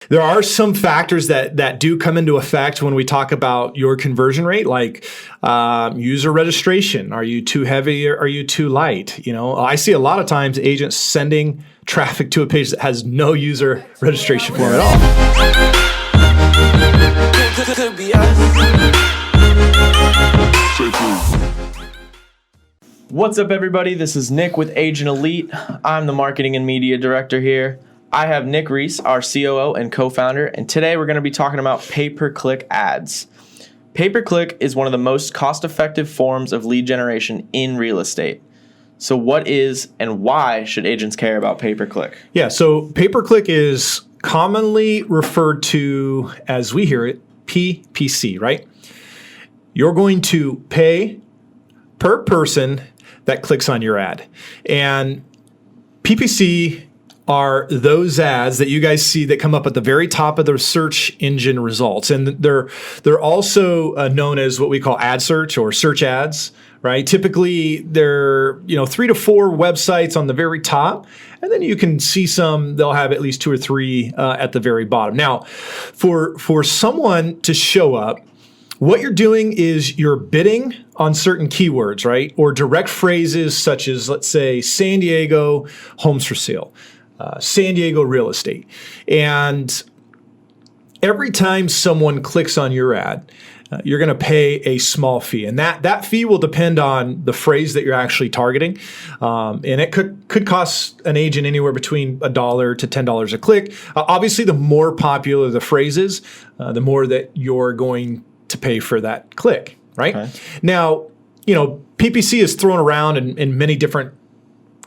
There are some factors that do come into effect when we talk about your conversion rate, like user registration. Are you too heavy or are you too light? I see a lot of times agents sending traffic to a page that has no user registration form at all. What's up, everybody? This is Nick with Agent Elite. I'm the marketing and media director here. I have Nick Reis, our COO and co-founder, and today we're going to be talking about pay-per-click ads. Pay-per-click is one of the most cost-effective forms of lead generation in real estate. So what is and why should agents care about pay-per-click? Yeah, so pay-per-click is commonly referred to, as we hear it, PPC, right? You're going to pay per person that clicks on your ad. And PPC are those ads that you guys see that come up at the very top of the search engine results. And they're also known as what we call ad search or search ads, right? Typically, they're 3 to 4 websites on the very top. And then you can see they'll have at least 2 or 3 at the very bottom. Now, for someone to show up, what you're doing is you're bidding on certain keywords, right? Or direct phrases such as, let's say, San Diego homes for sale. San Diego real estate. And every time someone clicks on your ad, you're going to pay a small fee. And that fee will depend on the phrase that you're actually targeting. And it could cost an agent anywhere between $1 to $10 a click. Obviously, the more popular the phrase is, the more that you're going to pay for that click, right? Okay. Now, PPC is thrown around in many different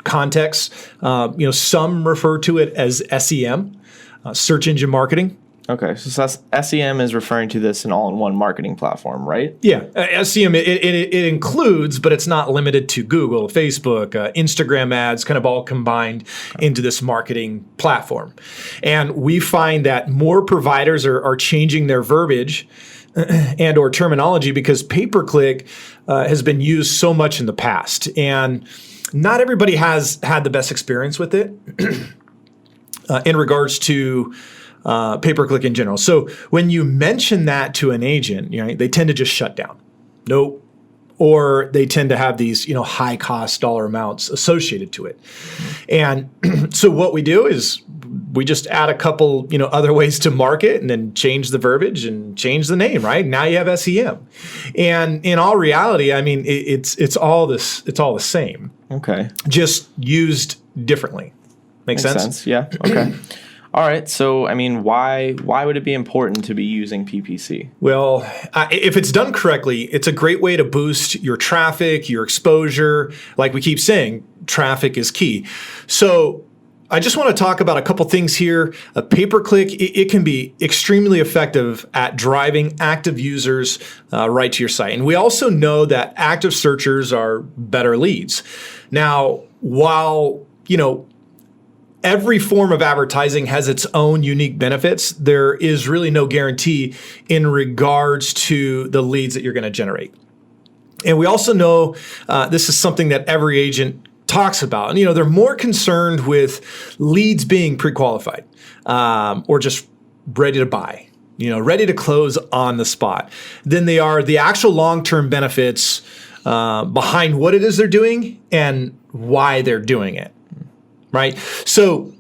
contexts. Some refer to it as SEM, search engine marketing. Okay, so SEM is referring to this an all-in-one marketing platform, right? Yeah, SEM, it includes, but it's not limited to Google, Facebook, Instagram ads, kind of all combined into this marketing platform. And we find that more providers are changing their verbiage and or terminology because pay-per-click has been used so much in the past. And not everybody has had the best experience with it in regards to pay-per-click in general. So when you mention that to an agent, they tend to just shut down. Nope. Or they tend to have these, high cost dollar amounts associated to it. And so what we do is we just add a couple, other ways to market and then change the verbiage and change the name, right? Now you have SEM. And in all reality, I mean, it's all the same. Okay. Just used differently. Makes sense? Yeah. Okay. All right. So, I mean, why would it be important to be using PPC? Well, if it's done correctly, it's a great way to boost your traffic, your exposure. Like we keep saying, traffic is key. So I just want to talk about a couple things here. A pay-per-click, it can be extremely effective at driving active users right to your site. And we also know that active searchers are better leads. Now, while, every form of advertising has its own unique benefits, there is really no guarantee in regards to the leads that you're going to generate. And we also know this is something that every agent talks about. And, they're more concerned with leads being pre-qualified or just ready to buy, ready to close on the spot than they are the actual long-term benefits behind what it is they're doing and why they're doing it. Right. So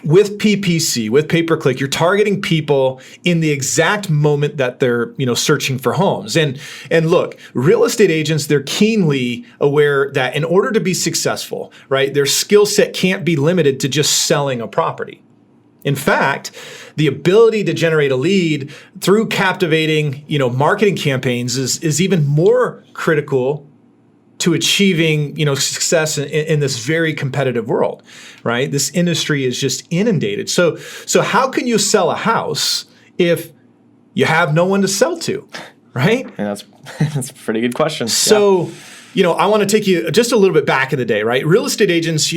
with PPC, with pay-per-click, you're targeting people in the exact moment that they're, searching for homes. And look, real estate agents, they're keenly aware that in order to be successful, right, their skill set can't be limited to just selling a property. In fact, the ability to generate a lead through captivating, marketing campaigns is even more critical to achieving, success in this very competitive world, right? This industry is just inundated. So how can you sell a house if you have no one to sell to, right? And that's a pretty good question. So, I want to take you just a little bit back in the day, right? Real estate agents,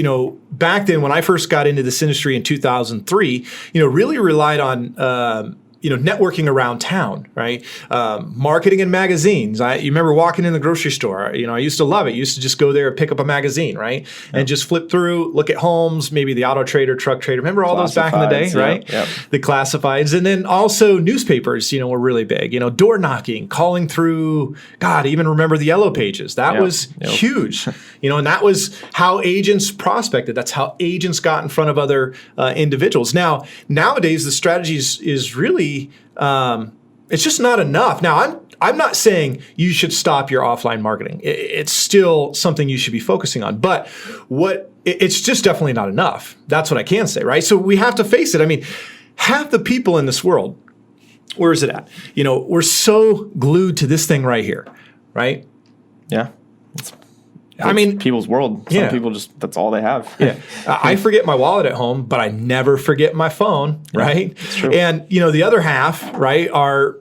back then when I first got into this industry in 2003, really relied on networking around town, right? Marketing in magazines. You remember walking in the grocery store. I used to love it. Used to just go there and pick up a magazine, right? And just flip through, look at homes, maybe the Auto Trader, Truck Trader. Remember all those back in the day, right? Yep. The classifieds. And then also newspapers, were really big. Door knocking, calling through, God, even remember the Yellow Pages. That was huge. And that was how agents prospected. That's how agents got in front of other individuals. Now, nowadays, the strategy is really it's just not enough. Now, I'm not saying you should stop your offline marketing. It's still something you should be focusing on. But it's just definitely not enough. That's what I can say, right? So we have to face it. I mean, half the people in this world, where is it at? We're so glued to this thing right here, right? Yeah. I mean, people's world. Some people that's all they have. Yeah. I forget my wallet at home, but I never forget my phone, right? That's true. And, the other half, right, are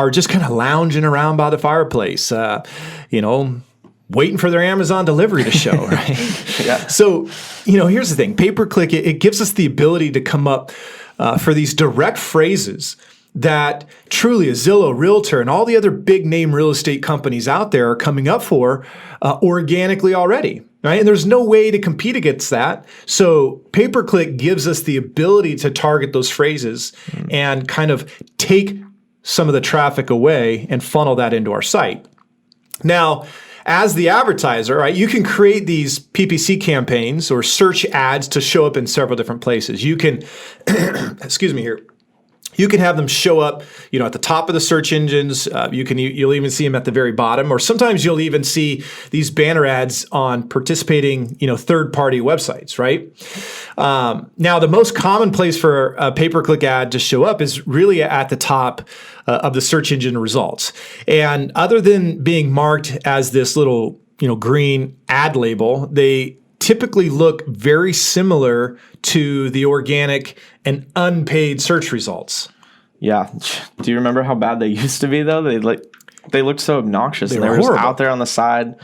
just kind of lounging around by the fireplace, waiting for their Amazon delivery to show, right? Yeah. So, here's the thing. Pay-per-click, it gives us the ability to come up for these direct phrases that truly a Zillow, Realtor, and all the other big name real estate companies out there are coming up for organically already, right? And there's no way to compete against that. So pay-per-click gives us the ability to target those phrases and kind of take some of the traffic away and funnel that into our site. Now, as the advertiser, right, you can create these PPC campaigns or search ads to show up in several different places. You can, excuse me here. You can have them show up, at the top of the search engines. You'll even see them at the very bottom, or sometimes you'll even see these banner ads on participating, third-party websites, right? Now, the most common place for a pay-per-click ad to show up is really at the top of the search engine results. And other than being marked as this little, green ad label, they typically look very similar to the organic and unpaid search results. Yeah. Do you remember how bad they used to be, though? They looked so obnoxious. They were just out there on the side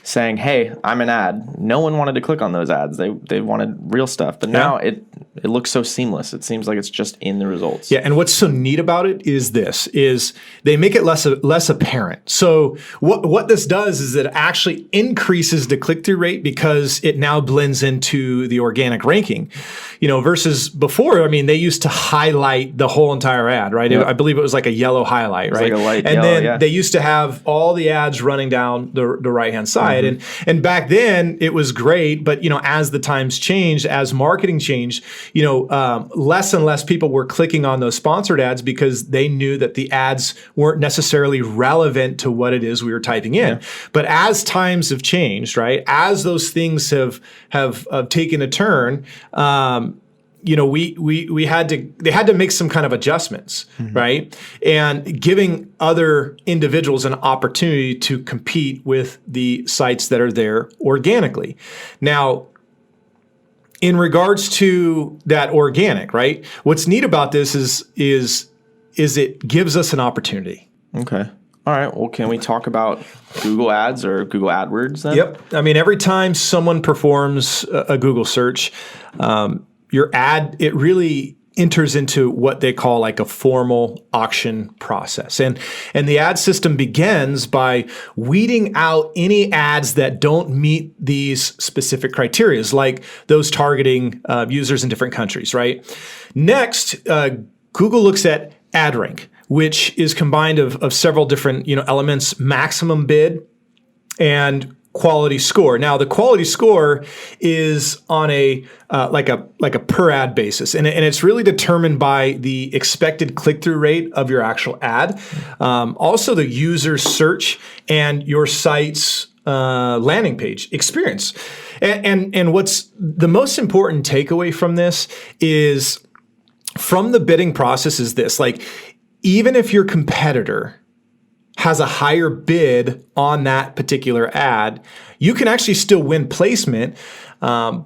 saying, "Hey, I'm an ad." No one wanted to click on those ads. They wanted real stuff. But now it looks so seamless. It seems like it's just in the results. Yeah, and what's so neat about it is they make it less apparent. So what this does is it actually increases the click-through rate because it now blends into the organic ranking. Versus before, I mean, they used to highlight the whole entire ad, right? Yep. I believe it was like a yellow highlight, right? Like a light and yellow, then they used to have all the ads running down the right-hand side. And back then it was great, but as the times changed, as marketing changed, less and less people were clicking on those sponsored ads because they knew that the ads weren't necessarily relevant to what it is we were typing in. Yeah. But as times have changed, right? As those things have taken a turn, they had to make some kind of adjustments, right? And giving other individuals an opportunity to compete with the sites that are there organically. Now, in regards to that organic, right? What's neat about this is it gives us an opportunity. Okay. All right. Well, can we talk about Google Ads or Google AdWords then? Yep. I mean, every time someone performs a Google search, your ad, it really enters into what they call like a formal auction process. And the ad system begins by weeding out any ads that don't meet these specific criteria, like those targeting users in different countries, right? Next, Google looks at ad rank, which is combined of several different elements: maximum bid and quality score. Now, the quality score is on a like a per ad basis, and it's really determined by the expected click-through rate of your actual ad, also the user search and your site's landing page experience. And what's the most important takeaway from this is from the bidding process is this: like, even if your competitor has a higher bid on that particular ad, you can actually still win placement by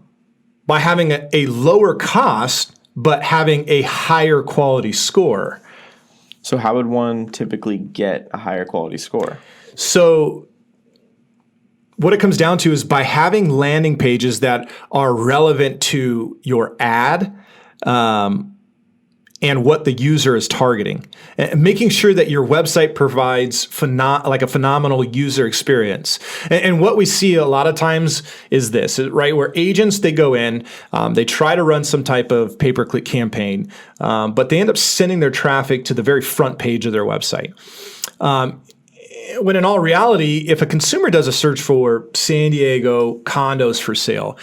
having a lower cost, but having a higher quality score. So how would one typically get a higher quality score? So what it comes down to is by having landing pages that are relevant to your ad, and what the user is targeting, and making sure that your website provides a phenomenal user experience. And what we see a lot of times is this, right? Where agents, they go in, they try to run some type of pay-per-click campaign, but they end up sending their traffic to the very front page of their website. When in all reality, if a consumer does a search for San Diego condos for sale,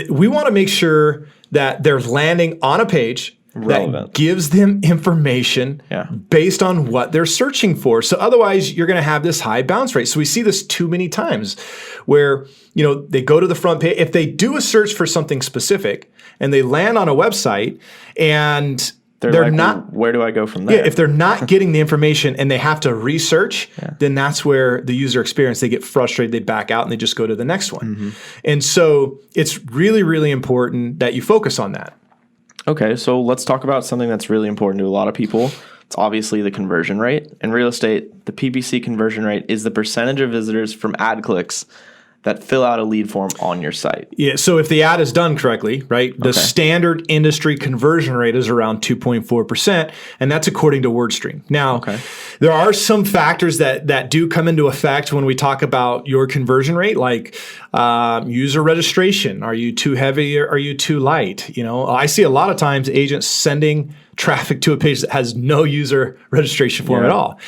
we want to make sure that they're landing on a page relevant, that gives them information based on what they're searching for. So otherwise, you're going to have this high bounce rate. So we see this too many times where, they go to the front page. If they do a search for something specific and they land on a website and they're like, not, where do I go from there? Yeah, if they're not getting the information and they have to research, then that's where the user experience, they get frustrated, they back out and they just go to the next one. Mm-hmm. And so it's really, really important that you focus on that. Okay, so let's talk about something that's really important to a lot of people. It's obviously the conversion rate. In real estate, the PPC conversion rate is the percentage of visitors from ad clicks that fill out a lead form on your site. Yeah, so if the ad is done correctly, right, the standard industry conversion rate is around 2.4%, and that's according to WordStream. Now, there are some factors that do come into effect when we talk about your conversion rate, like user registration. Are you too heavy or are you too light? I see a lot of times agents sending traffic to a page that has no user registration form at all.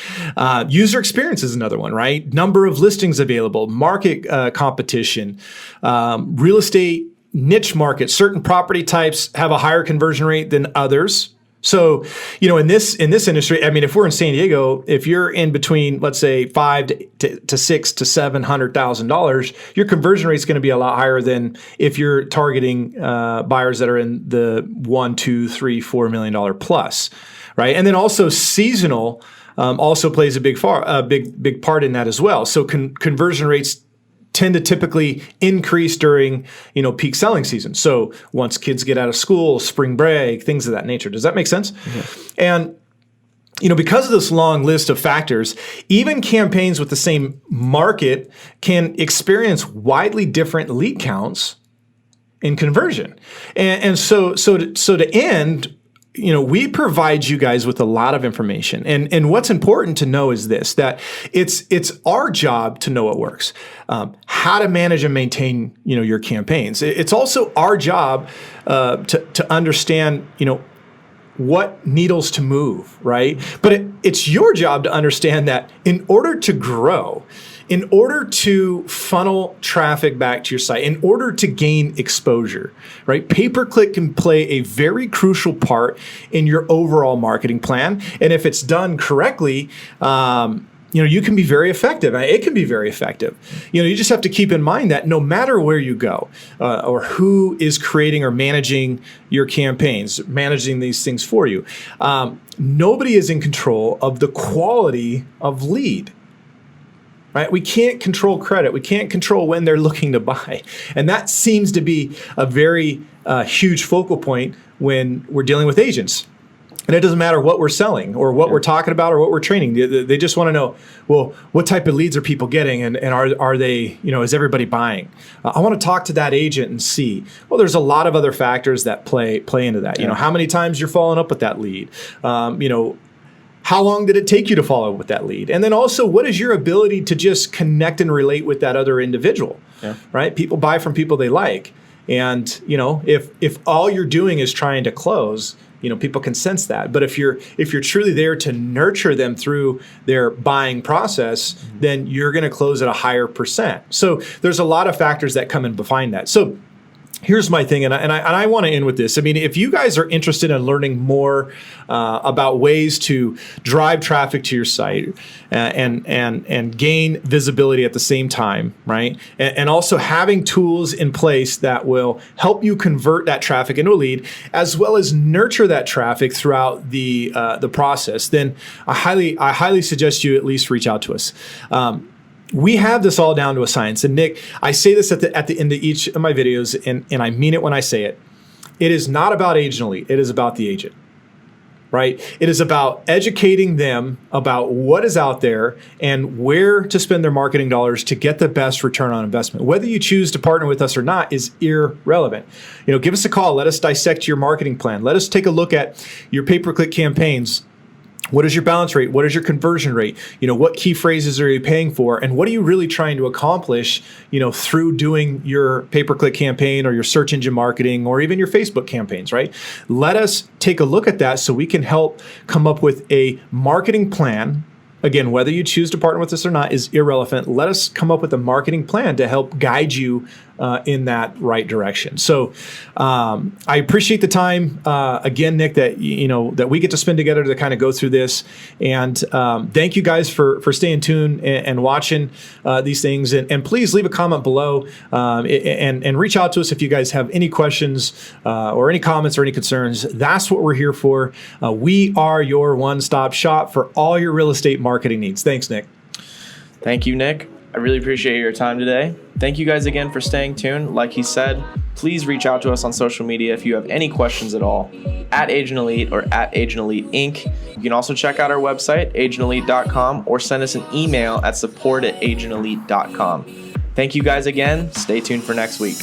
User experience is another one, right? Number of listings available, market competition, real estate niche markets. Certain property types have a higher conversion rate than others. So, in this industry, I mean, if we're in San Diego, if you're in between, let's say, $500,000 to $600,000 to $700,000, your conversion rate is going to be a lot higher than if you're targeting buyers that are in the $1, $2, $3, $4 million plus, right? And then also seasonal also plays a big part in that as well. So conversion rates tend to typically increase during, peak selling season. So once kids get out of school, spring break, things of that nature. Does that make sense? And, because of this long list of factors, even campaigns with the same market can experience widely different lead counts in conversion. And so to end, we provide you guys with a lot of information. And what's important to know is this, that it's our job to know what works, how to manage and maintain, your campaigns. It's also our job to understand, what needles to move, right? But it's your job to understand that in order to grow, in order to funnel traffic back to your site, in order to gain exposure, right? Pay-per-click can play a very crucial part in your overall marketing plan. And if it's done correctly, you can be very effective. It can be very effective. You just have to keep in mind that no matter where you go or who is creating or managing your campaigns, managing these things for you, nobody is in control of the quality of lead. Right? We can't control credit. We can't control when they're looking to buy. And that seems to be a very huge focal point when we're dealing with agents. And it doesn't matter what we're selling or what we're talking about or what we're training. They just want to know, well, what type of leads are people getting and are they, is everybody buying? I want to talk to that agent and see. Well, there's a lot of other factors that play into that. How many times you're following up with that lead? How long did it take you to follow up with that lead? And then also, what is your ability to just connect and relate with that other individual, right? People buy from people they like. And, if all you're doing is trying to close, people can sense that. But if you're truly there to nurture them through their buying process, then you're going to close at a higher percent. So there's a lot of factors that come in behind that. So here's my thing, and I want to end with this. I mean, if you guys are interested in learning more about ways to drive traffic to your site and gain visibility at the same time, right? And also having tools in place that will help you convert that traffic into a lead, as well as nurture that traffic throughout the process, then I highly suggest you at least reach out to us. We have this all down to a science. And Nick, I say this at the end of each of my videos, and I mean it when I say it. It is not about Agent Elite. It is about the agent. right? It is about educating them about what is out there and where to spend their marketing dollars to get the best return on investment. Whether you choose to partner with us or not is irrelevant. Give us a call. Let us dissect your marketing plan. Let us take a look at your pay-per-click campaigns. What is your balance rate? What is your conversion rate? What key phrases are you paying for? And what are you really trying to accomplish, through doing your pay-per-click campaign or your search engine marketing or even your Facebook campaigns, right? Let us take a look at that so we can help come up with a marketing plan. Again, whether you choose to partner with us or not is irrelevant. Let us come up with a marketing plan to help guide you in that right direction. So I appreciate the time again, Nick, that that we get to spend together to kind of go through this. And thank you guys for staying tuned and watching these things. And please leave a comment below and reach out to us if you guys have any questions or any comments or any concerns. That's what we're here for. We are your one-stop shop for all your real estate marketing needs. Thanks, Nick. Thank you, Nick. I really appreciate your time today. Thank you guys again for staying tuned. Like he said, please reach out to us on social media if you have any questions at all, at Agent Elite or at Agent Elite Inc. You can also check out our website, agentelite.com, or send us an email at support@agentelite.com. Thank you guys again. Stay tuned for next week.